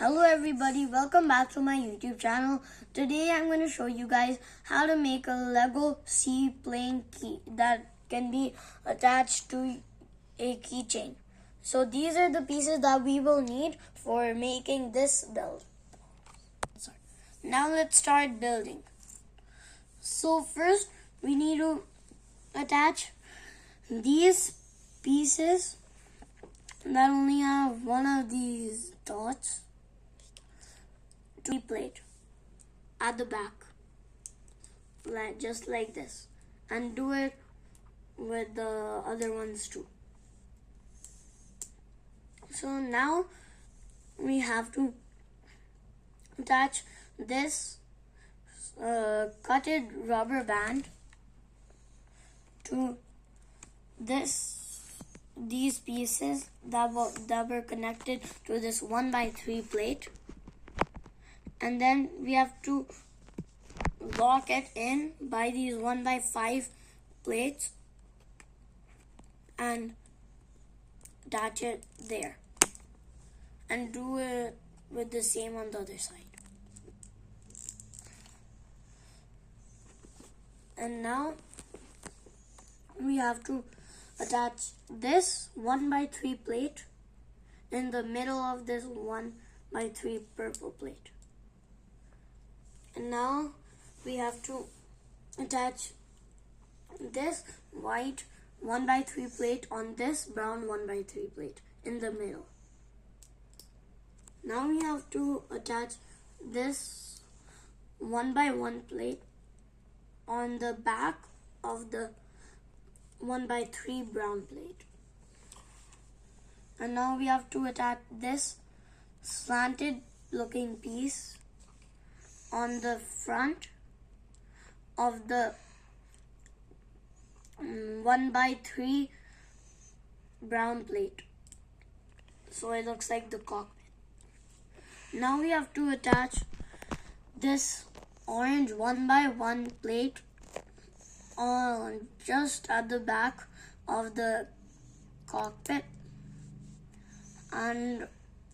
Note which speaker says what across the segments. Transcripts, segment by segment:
Speaker 1: Hello everybody, welcome back to my YouTube channel. Today I'm going to show you guys how to make a Lego seaplane key that can be attached to a keychain. So these are the pieces that we will need for making this build. Now let's start building. So first we need to attach these pieces that only have one of these dots to the plate at the back, just like this, and do it with the other ones too. So now we have to attach this cutted rubber band to these pieces that were connected to this 1x3 plate, and then we have to lock it in by these 1x5 plates and attach it there, and do it with the same on the other side. And now we have to attach this 1x3 plate in the middle of this 1x3 purple plate. And now we have to attach this white 1x3 plate on this brown 1x3 plate in the middle. Now we have to attach this 1x1 plate on the back of the 1x3 brown plate. And now we have to attach this slanted looking piece on the front of the 1x3 brown plate, so it looks like the cockpit. Now we have to attach this orange 1x1 plate on just at the back of the cockpit, and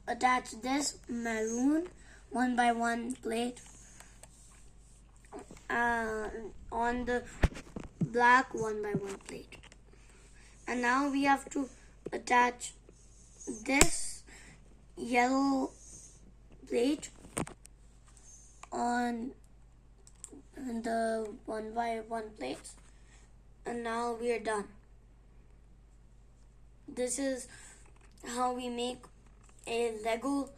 Speaker 1: attach this maroon 1x1 plate on the black 1x1 plate. And now we have to attach this yellow plate on the 1x1 plates, and now we are done. This is how we make a Lego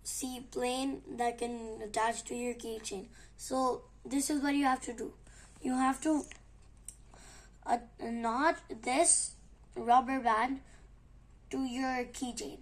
Speaker 1: seaplane that can attach to your keychain. So this is what you have to do. You have to knot this rubber band to your keychain.